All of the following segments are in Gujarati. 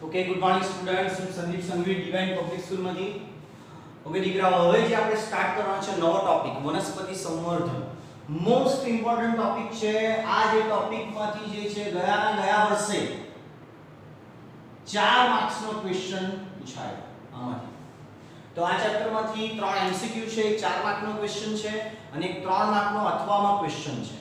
ओके गुड मॉर्निंग स्टूडेंट्स હું Sandeep Sanghvi divine public school માંથી ઓકે દીકરાઓ હવે જે આપણે સ્ટાર્ટ કરવાનો છે નવો ટોપિક વનસ્પતિ સંવર્ધન મોસ્ટ ઇમ્પોર્ટન્ટ ટોપિક છે આ જે ટોપિક માંથી જે છે ગયા વર્ષે 4 માર્ક્સ નો ક્વેશ્ચન પૂછાયો આમાંથી તો આ ચેપ્ટર માંથી 3 એમસીક્યુ છે એક 4 માર્ક નો ક્વેશ્ચન છે અને એક 3 માર્ક નો અથવામાં ક્વેશ્ચન છે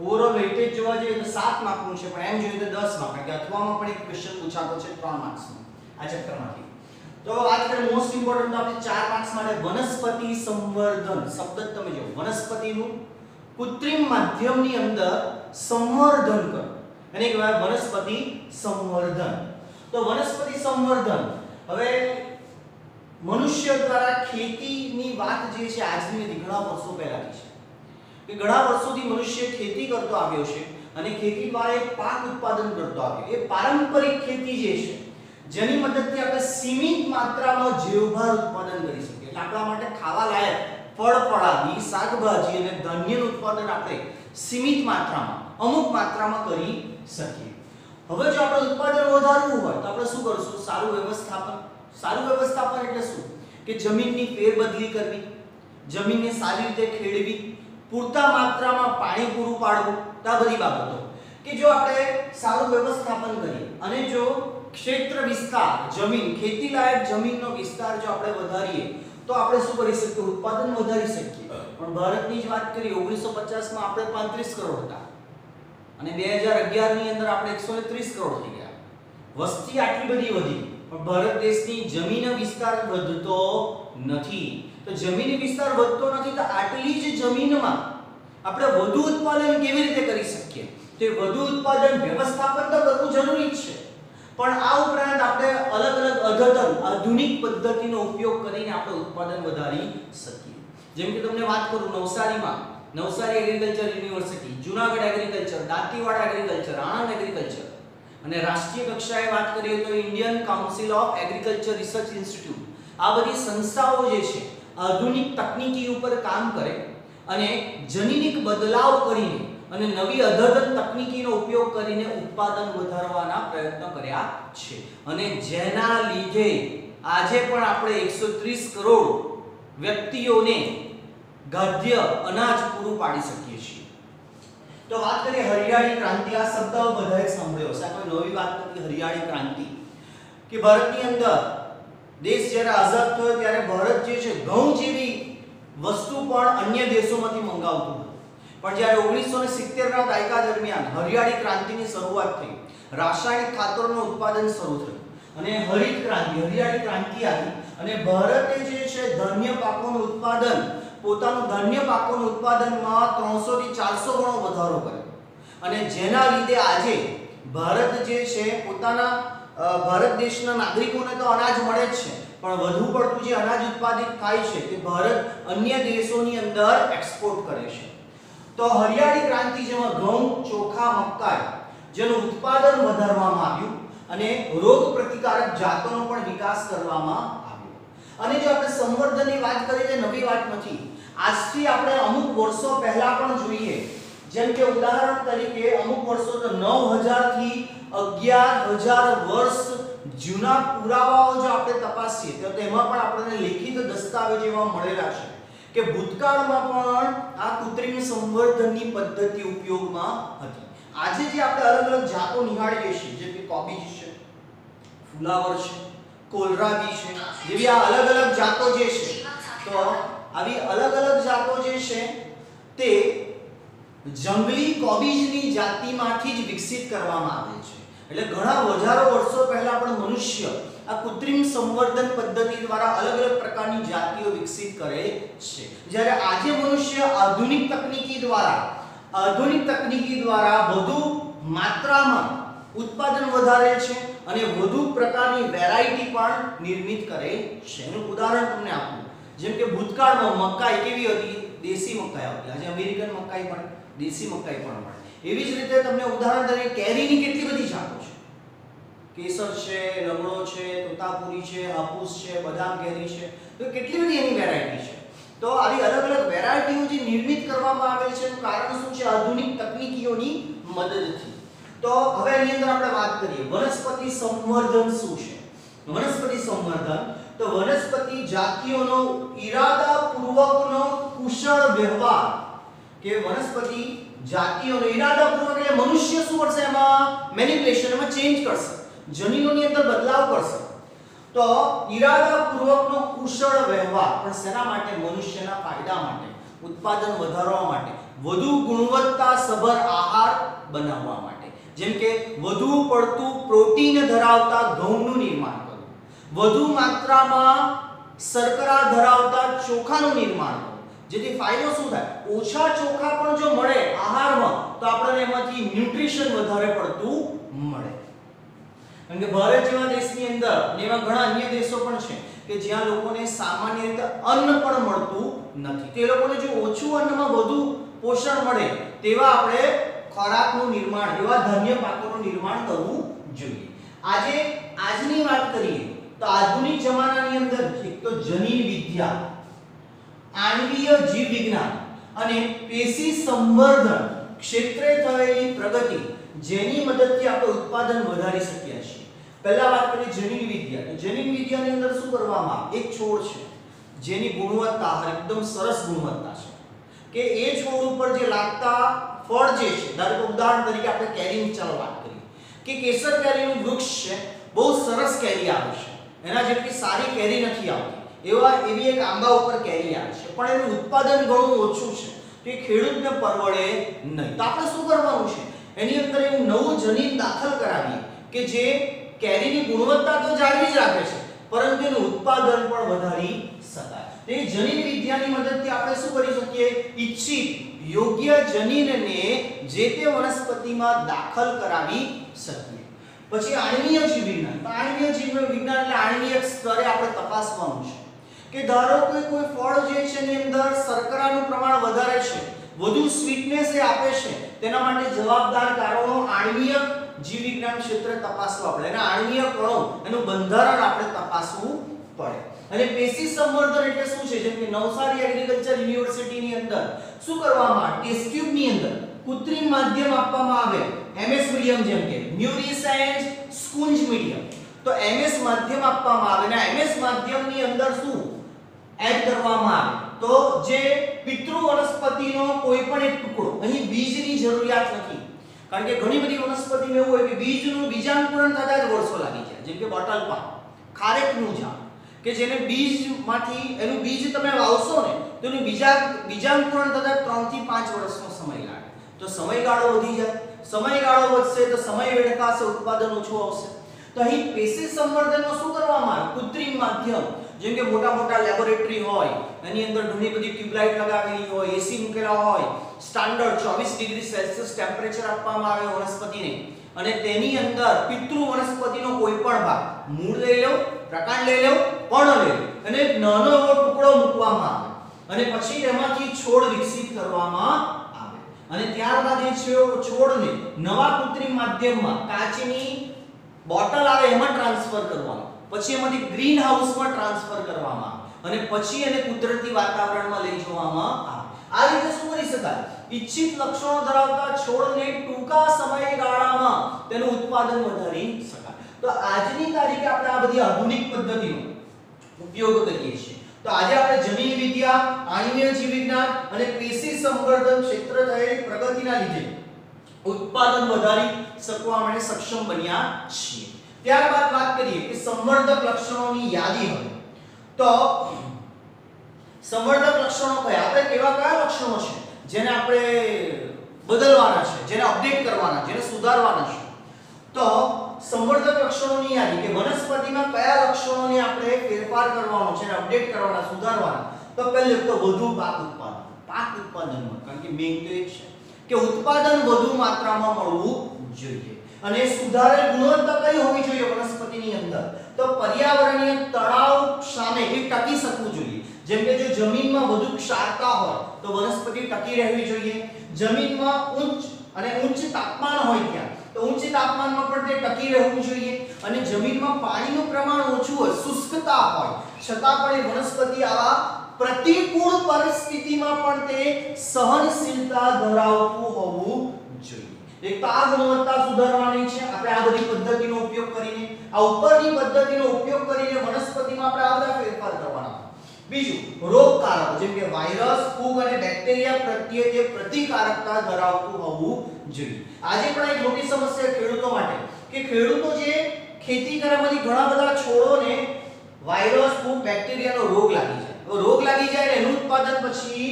ઓવરऑल વેઇટેજ જોવા જઈએ તો 7 માર્ક નું છે પણ એમ જોઈએ તો 10 માર્ક કારણ કે અથવામાં પણ એક ક્વેશ્ચન પૂછાતો છે 3 માર્ક્સ નો આ ચેપ્ટર માંથી તો વાત કરીએ મોસ્ટ ઇમ્પોર્ટન્ટ ટોપિક 4 માર્ક્સ માટે વનસ્પતિ સંવર્ધન શબ્દ તમે જો વનસ્પતિનું કૃત્રિમ માધ્યમની અંદર સંવર્ધન કરો એને કહેવાય વનસ્પતિ સંવર્ધન તો વનસ્પતિ સંવર્ધન હવે મનુષ્ય દ્વારા ખેતીની વાત જે છે આજની નથી ઘણા વર્ષો પહેલાની છે કે ઘણા વર્ષોથી મનુષ્ય ખેતી કરતો આવ્યો છે અને ખેતી દ્વારા એક પાક ઉત્પાદન કરતો આવ્યો એ પારંપરિક ખેતી જે છે જેની મદદથી આપણે સીમિત માત્રામાં જૈવભાર ઉત્પાદન કરી શકીએ એટલે આપણા માટે ખાવા લાયક ફળ ફળાદી શાકભાજી અને ધાન્યનું ઉત્પાદન આપણે સીમિત માત્રામાં અમુક માત્રામાં કરી શકીએ હવે જો આપણે ઉત્પાદન વધારવું હોય તો આપણે શું કરશું સારું વ્યવસ્થાપન એટલે શું કે જમીનની ફેરબદલી કરવી જમીનને સારી રીતે ખેડવી પૂરતા માત્રામાં પાણી પૂરું પાડવું આ બધી બાબતો કે જો આપણે સારું વ્યવસ્થાપન કરીએ અને જો ક્ષેત્ર વિસ્તાર જમીન ખેતી લાયક જમીનનો વિસ્તાર જો આપણે વધારીએ તો આપણે શું કરી શકીએ ઉત્પાદન વધારી શકીએ પણ ભારતની જ વાત કરીએ 1950 માં આપણે 35 કરોડ હતા અને 2011 ની અંદર આપણે 130 કરોડ થઈ ગયા વસ્તી આટલી બધી વધી પણ ભારત દેશની જમીન વિસ્તાર વધતો નથી તો જમીની વિસ્તાર વધતો નથી તો આટલી જ જમીનમાં આપણે વધુ ઉત્પાદન કેવી રીતે કરી શકીએ તો વધુ ઉત્પાદન વ્યવસ્થાપન તો કરવું જરૂરી છે પણ આ ઉપરાંત આપણે અલગ અદ્યતન આધુનિક પદ્ધતિનો ઉપયોગ કરીને આપણે ઉત્પાદન વધારી શકીએ જેમ કે તમને વાત કરું Navsari agriculture university Junagadh agriculture Dantiwada agriculture Anand agriculture અને રાષ્ટ્રીય કક્ષાએ વાત કરીએ તો Indian council of agriculture research institute આ બધી સંસ્થાઓ જે છે આધુનિક તકનીકી ઉપર કામ કરે અને જનીનિક બદલાવ કરીને અને નવી અદ્યતન તકનીકીનો ઉપયોગ કરીને ઉત્પાદન વધારવાના પ્રયત્નો કર્યા છે અને જેના લીધે આજે પણ આપણે 130 કરોડ વ્યક્તિઓને ખાદ્ય અનાજ પૂરું પાડી શકીએ છીએ તો વાત કરીએ હરિયાળી ક્રાંતિ આ શબ્દ બધાએ સાંભળ્યો હશે કોઈ નવી વાત નથી હરિયાળી ક્રાંતિ કે ભારતની અંદર દેશ જ્યારે આઝાદ થયો ત્યારે ભારત જે છે ઘઉં જેવી વસ્તુ પણ અન્ય દેશોમાંથી મંગાવતું હતું પણ જ્યારે 1970 ના દાયકા દરમિયાન હરિયાળી ક્રાંતિની શરૂઆત થઈ રાસાયણિક ખાતરોનું ઉત્પાદન શરૂ થયું અને હરિયાળી ક્રાંતિ આવી અને ભારતે જે છે ધાન્ય પાકોનું ઉત્પાદન પોતાનું ધાન્ય પાકોનું ઉત્પાદનમાં 300 થી 400 ગણો વધારો કર્યો અને જેના લીધે આજે ભારત જે છે પોતાના ભારત દેશના નાગરિકોને તો અનાજ મળે જ છે પણ વધુ પડતું જે અનાજ ઉત્પાદિત થાય છે તે ભારત અન્ય દેશોની અંદર એક્સપોર્ટ કરે છે તો હરિયાળી ક્રાંતિ જેમાં ઘઉં ચોખા મકાઈ જેનું ઉત્પાદન વધારવામાં આવ્યું અને રોગ પ્રતિકારક જાતોનો પણ વિકાસ કરવામાં આવ્યો અને જો આપણે સંવર્ધનની વાત કરીએ તો નવી વાત નથી આજથી આપણે અમુક વર્ષો પહેલા પણ જોઈએ જેમ કે ઉદાહરણ તરીકે અમુક વર્ષો તો 9000 થી 11000 વર્ષ જૂના પુરાવાઓ જો આપણે તપાસીએ તો તેમાં પણ આપણને લિખિત દસ્તાવેજ એવા મળેલા છે કે ભૂતકાળમાં પણ આ કૃત્રિમ સંવર્ધનની પદ્ધતિ ઉપયોગમાં હતી આજે જે આપણે અલગ જાતો નિહાળીએ છીએ જેમ કે કોબીજ છે ફુલાવર છે કોલરાબી છે જેવી આ અલગ જાતો જે છે તો આવી અલગ જાતો જે છે તે જંગલી કોબીજની જાતિમાંથી જ વિકસિત કરવામાં આવે છે એટલે ઘણા હજારો વર્ષો પહેલા પણ મનુષ્ય આ કૃત્રિમ સંવર્ધન પદ્ધતિ દ્વારા અલગ પ્રકારની જાતિઓ વિકસિત કરે છે જ્યારે આજે મનુષ્ય આધુનિક તકનીકી દ્વારા વધુ માત્રામાં ઉત્પાદન વધારે છે અને વધુ પ્રકારની વેરાયટી પણ નિર્મિત કરે છે એનું ઉદાહરણ તમને આપું જેમ કે ભૂતકાળમાં મકાઈ કેવી હતી દેશી મકાઈ હતી આજે અમેરિકન મકાઈ પણ દેશી મકાઈ પણ મળે એવી જ રીતે તમને ઉદાહરણ તરીકે કેરીની કેટલી બધી જાતો છે કેસર છે લંગડો છે તોતાપુરી છે હાપુસ છે બદામ કેરી છે તો કેટલી બધી એની વેરાયટી છે તો આવી અલગ વેરાયટીઓ જે નિર્મિત કરવામાં આવે છે એનું કારણ શું છે આધુનિક તકનીકીઓની મદદથી તો હવે એની અંદર આપણે વાત કરીએ વનસ્પતિ સંવર્ધન શું છે? વનસ્પતિ સંવર્ધન તો વનસ્પતિ જાતિઓનો ઈરાદાપૂર્વકનો કુશળ વ્યવહાર, કે વનસ્પતિ જાતિઓનો ઈરાદાપૂર્વક એટલે મનુષ્ય શું કરશે? એમાં મેનિપ્યુલેશન, એમાં ચેન્જ કરશે, જનીનોની અંદર બદલાવ કરશે. તો ઈરાદાપૂર્વકનો કુશળ વ્યવહાર પણ શેના માટે? મનુષ્યના ફાયદા માટે, ઉત્પાદન વધારવા માટે, વધુ ગુણવત્તાસભર આહાર બનાવવા માટે. જેમ કે વધુ પડતું પ્રોટીન ધરાવતા ઘઉંનું નિર્માણ કરવું, વધુ માત્રામાં શર્કરા ધરાવતા ચોખાનું નિર્માણ કરવું, જેથી ફાયદો શું થાય? ઓછા ચોખા પણ જો મળે આહારમાં તો આપણને એમાંથી ન્યુટ્રિશન વધારે પડતું મળે. કારણ કે ભારત જેવા દેશની અંદર અને એવા ઘણા અન્ય દેશો પણ છે કે જ્યાં લોકોને સામાન્ય રીતે અન્ન પણ મળતું નથી. તે લોકોને જો ઓછું અન્નમાં વધુ પોષણ મળે તેવા આપણે ખોરાકનું નિર્માણ, એવા ધાન્ય પાકોનું નિર્માણ કરવું જોઈએ. આજની વાત કરીએ તો આધુનિક જમાનાની અંદર એક તો જનીન વિદ્યા, આણ્વીય જીવ વિજ્ઞાન અને પેશી સંવર્ધન ક્ષેત્રે થયેલી પ્રગતિ, જેની મદદથી આપણે ઉત્પાદન વધારી શકીએ છીએ. પહેલા વાત કરીએ જનીન વિદ્યા. તો જનીન વિદ્યાની અંદર શું કરવામાં આવે? એક છોડ છે જેની ગુણવત્તા એકદમ સરસ ગુણવત્તા છે, કે એ છોડ ઉપર જે લાગતા ફળ જે છે, ધારો કે ઉદાહરણ તરીકે આપણે કેરીની ચાલો વાત કરીએ કે કેસર કેરીનું વૃક્ષ છે, બહુ સરસ કેરી આવે છે, એના જેટલી સારી કેરી નથી આવતી, એવી એક આંબા ઉપર કેરી આવે છે, પણ એનું ઉત્પાદન ઘણું ઓછું છે, તો એ ખેડૂતને પરવડે નહીં. તો આપણે શું કરવાનું છે? એની અંદર એવું નવું જનીન દાખલ કરાવીએ કે જે કેરીની ગુણવત્તા તો જાળવી જ રાખે છે, પરંતુ એનું ઉત્પાદન પણ વધારી શકાય. તો એ જનીન વિદ્યાની મદદથી આપણે શું કરી શકીએ? ઈચ્છિત યોગ્ય જનીનને જે તે વનસ્પતિમાં દાખલ કરાવી શકીએ. પછી આણ્વીય જીવ વિજ્ઞાન. તો આણ્વીય જીવ વિજ્ઞાન એટલે આણ્વીય સ્તરે આપણે તપાસવાનું છે કે ધારો કે કોઈ ફળ જે છે એની અંદર શર્કરાનું પ્રમાણ વધારે છે, વધુ સ્વીટનેસ એ આપે છે, તેના માટે જવાબદાર કારણો આણ્વીય જીવ વિજ્ઞાન ક્ષેત્રે તપાસવા પડે. એના આણ્વીય કણો, એનું બંધારણ આપણે તપાસવું પડે. અને પેશી સંવર્ધન એટલે શું છે? જેમ કે નવસારી એગ્રીકલ્ચર યુનિવર્સિટીની અંદર શું કરવામાં આવે? ટેસ્ટ ટ્યુબ ની અંદર કૃત્રિમ માધ્યમ આપવામાં આવે, એમએસ મીડિયમ, જેમ કે ન્યુરિસાયન્સ સ્કુંજ મીડિયમ. તો એમએસ માધ્યમ આપવામાં આવે અને એમએસ માધ્યમની અંદર શું એડ કરવામાં આવે? તો જે પિતૃ વનસ્પતિનો કોઈ પણ એક ટુકડો, અહીં બીજની જરૂરિયાત નથી, કારણ કે ઘણી બધી વનસ્પતિમાં એવું હોય કે બીજનું બીજાંકુરણ થતા જ વર્ષો લાગી જાય. જેમ કે બોટલ પામ, ખારેકનું ઝાડ, કે જેને બીજમાંથી એનું બીજ તમે વાવશો ને તો એનું બીજાંકુરણ થતા 3 થી 5 વર્ષનો સમય લાગે. તો સમયગાળો વધી જાય, સમયગાળો વધશે તો સમય વેડફાશે, ઉત્પાદન ઓછું આવશે. તો અહીં પેશી સંવર્ધનમાં શું કરવામાં આવે? કૃત્રિમ માધ્યમ, જેમ કે મોટા લેબોરેટરી હોય, એની અંદર ઘણી બધી ટ્યુબલાઇટ લગાવેલી હોય, એસી મૂકેલા હોય, સ્ટાન્ડર્ડ 24 ડિગ્રી સેલ્સિયસ ટેમ્પરેચર આપવામાં આવે વનસ્પતિને, અને તેની અંદર પિતૃ વનસ્પતિનો કોઈ પણ ભાગ, મૂળ લઈ લો, પ્રકાંડ લઈ લો, પર્ણ લઈ લો, અને એક નાનો એવો ટુકડો મૂકવામાં આવે અને પછી તેમાંથી છોડ વિકસિત કરવામાં આવે. અને ત્યારબાદ એ છોડને નવા કૃત્રિમ માધ્યમમાં, કાચની બોટલ આવે એમાં ટ્રાન્સફર કરવાનો, પછી એમાંથી ગ્રીન હાઉસમાં ટ્રાન્સફર કરવામાં આવે અને પછી એને કુદરતી વાતાવરણમાં લઈ જવામાં આવે. આ રીતે શું કરી શકાય? ઈચ્છિત લક્ષણો ધરાવતા છોડને ટૂંકા સમયગાળામાં તેનું ઉત્પાદન વધારી શકાય. તો આજની તારીખે આપણે આ બધી આધુનિક પદ્ધતિનો ઉપયોગ કરીએ છીએ. તો આજે આપણે જનીન વિદ્યા, આણ્વીય જીવ વિજ્ઞાન અને પેશી સંવર્ધન ક્ષેત્રે થયેલી પ્રગતિના લીધે ઉત્પાદન વધારી શકવા માટે સક્ષમ બન્યા છીએ. ત્યારબાદ વાત કરીએ કે સંવર્ધક લક્ષણોની યાદી હવે. તો સંવર્ધક લક્ષણો કયા લક્ષણો છે જેને આપણે બદલવાના છે, જેને અપડેટ કરવાના, જેને સુધારવાના છે? તો સંવર્ધક લક્ષણોની યાદી, કે વનસ્પતિમાં કયા લક્ષણોને આપણે ફેરફાર કરવાનો છે, અપડેટ કરવાના, સુધારવાના? તો પહેલું તો વધુ પાક ઉત્પાદનમાં, કારણ કે મેઇન તો એ છે કે ઉત્પાદન વધુ માત્રામાં મળવું જોઈએ. અને સુધારેલ ગુણવત્તા કઈ હોવી જોઈએ વનસ્પતિની અંદર? તો પર્યાવરણીય તણાવ સામે એ ટકી શકવું જોઈએ. જેમ કે જો જમીનમાં વધુ ક્ષારતા હોય તો વનસ્પતિ ટકી રહેવી જોઈએ. જમીનમાં ઉચ્ચ તાપમાન હોય ત્યાં તો ઉચ્ચ તાપમાનમાં પણ તે ટકી રહેવું જોઈએ. અને જમીનમાં પાણીનું પ્રમાણ ઓછું હોય, શુષ્કતા હોય, છતાં પણ એ વનસ્પતિ આવા પ્રતિકૂળ પરિસ્થિતિમાં પણ તે સહનશીલતા ધરાવતું હોવું જોઈએ. એક તો આ ગુણવત્તા સુધારવાની છે આપણે આ બધી પદ્ધતિનો ઉપયોગ કરીને. આ ઉપરની પદ્ધતિનો ઉપયોગ કરીને વનસ્પતિમાં આપણે આ બધા ફેરફાર કરવાના. બીજું, રોગકારક જેમ કે વાયરસ, ફૂગ અને બેક્ટેરિયા પ્રત્યે તે પ્રતિકારકતા ધરાવતું હોવું જોઈએ. આજે પણ એક મોટી સમસ્યા ખેડૂતો માટે કે ખેડૂતો જે ખેતી કરે એમાંથી ઘણા બધા છોડોને વાયરસ, ફૂગ, બેક્ટેરિયાનો રોગ લાગી જાય. તો રોગ લાગી જાય એનું ઉત્પાદન પછી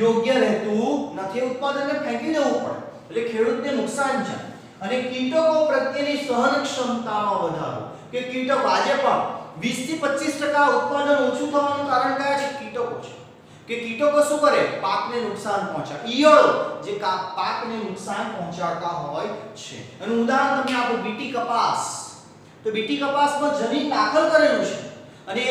યોગ્ય રહેતું નથી, ઉત્પાદનને ફેંકી દેવું પડે, એટલે ખેડૂતને નુકસાન છે. અને કીટકો પ્રત્યેની સહન ક્ષમતામાં વધારો કે કીટકો આજે પણ 20 થી 25% ઉત્પાદન ઓછું થવાનું કારણ કયા છે? કીટકો છે. કે કીટકો શું કરે? પાકને નુકસાન પહોંચાડે. ઈયળો જે પાકને નુકસાન પહોંચાડતા હોય છે. એનું ઉદાહરણ તમને આપું, બીટી કપાસ. તો બીટી કપાસમાં જનીન દાખલ કરેલું છે અને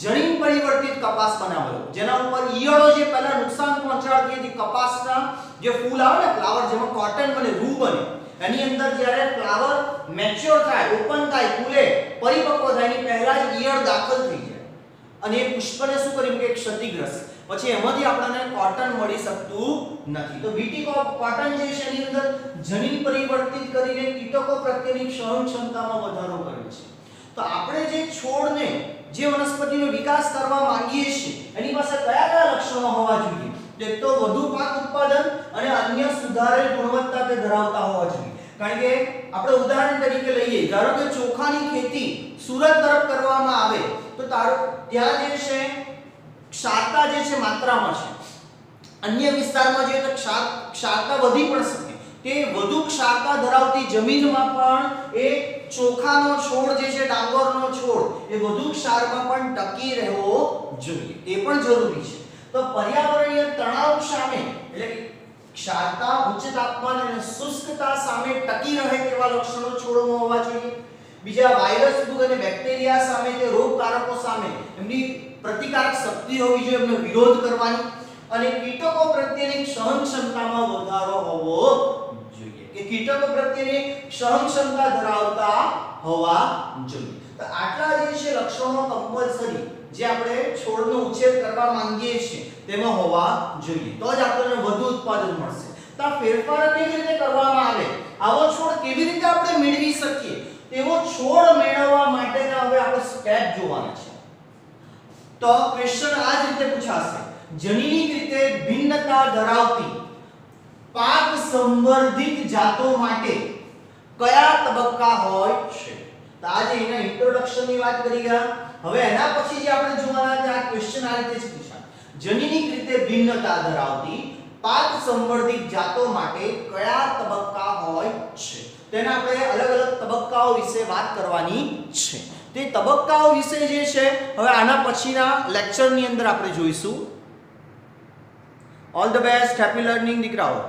જનીન પરિવર્તિત કપાસ બનાવેલો, જેના ઉપર ઈયળો જે પહેલા નુકસાન પહોંચાડતી હતી કપાસના જે ફૂલ આવે ને ફ્લાવર, જેમાં કોટન બને, રૂ બને, એની અંદર જ્યારે ફ્લાવર મેચ્યોર થાય, ઓપન થાય, ફૂલે પરિપક્વ થાય એની પહેલા જ ઈયળ દાખલ થઈ જાય અને એ પુષ્પને શું કરી મૂકે? ક્ષતિગ્રસ્ત. પછી એમાંથી આપણને કોટન મળી શકતું નથી. તો બીટી કોટન જે છે એની અંદર જનીન પરિવર્તિત કરીને કીટકો પ્રત્યેની સહન ક્ષમતામાં વધારો કરે છે. તો આપણે જે છોડને, જે વનસ્પતિનો વિકાસ કરવા માંગીએ છીએ એની પાસે કયા કયા લક્ષણો હોવા જોઈએ? એક તો વધુ પાક ઉત્પાદન અને અન્ય સુધારેલ ગુણવત્તા તે ધરાવતા હોવા જોઈએ. કારણ કે આપણે ઉદાહરણ તરીકે લઈએ, ધારો કે ચોખાની ખેતી સુરત તરફ કરવામાં આવે તો ત્યાં જે છે ક્ષારતા જે છે માત્રામાં છે. અન્ય વિસ્તારમાં જે ક્ષારતા વધી પણ શકે. તે વધુ ક્ષારતા ધરાવતી જમીનમાં પણ એ ચોખાનો છોડ જે છે, ડાંગરનો છોડ, એ વધુ ક્ષારમાં પણ ટકી રહેવો જોઈએ. તે પણ જરૂરી છે. તો પર્યાવરણીય તણાવ સામે, એટલે કે ક્ષારતા, ઉચ્ચ તાપમાન અને શુષ્કતા સામે ટકી રહે તેવા લક્ષણો છોડમાં હોવા જોઈએ. બીજા, વાયરસ, ફૂગ અને બેક્ટેરિયા સામે, તે રોગકારકો સામે એમની પ્રતિકારક શક્તિ હોવી જોઈએ, એમનો વિરોધ કરવાની. અને કીટકો પ્રત્યેની સહન ક્ષમતામાં વધારો હોવો જોઈએ, કે કીટકો પ્રત્યેની સહન ક્ષમતા ધરાવતા હોવા જોઈએ. તો આટલા જે છે લક્ષણો કમ્પલસરી જે આપણે છોડનો ઉછેર કરવા માંગીએ છીએ તેમાં હોવા જોઈએ, તો જ આપણને વધુ ઉત્પાદન મળશે. તો આ ફેરફાર કેવી રીતે કરવામાં આવે, આવો છોડ કેવી રીતે આપણે મેળવી શકીએ, તેવો છોડ મેળવવા માટેના હવે આપણે સ્ટેપ જોવાના છે. તો ક્વેશ્ચન આ જ રીતે પૂછાશે, જનીનિક રીતે ભિન્નતા ધરાવતી પાક સંવર્ધિત જાતો માટે કયા તબક્કા હોય છે? તો આજે એના ઇન્ટ્રોડક્શનની વાત કરી ગયા. હવે એના પછી જે આપણે જોવાના છે આ ક્વેશ્ચન આ રીતે જ પૂછાય, જનીનિક રીતે ભિન્નતા ધરાવતી પાક સંવર્ધિત જાતો માટે કયા તબક્કા હોય છે? તેના આપણે અલગ અલગ તબક્કાઓ વિશે વાત કરવાની છે. તે તબક્કાઓ વિશે જે છે હવે આના પછીના લેક્ચરની અંદર આપણે જોઈશું. All the best, happy learning દીકરાઓ.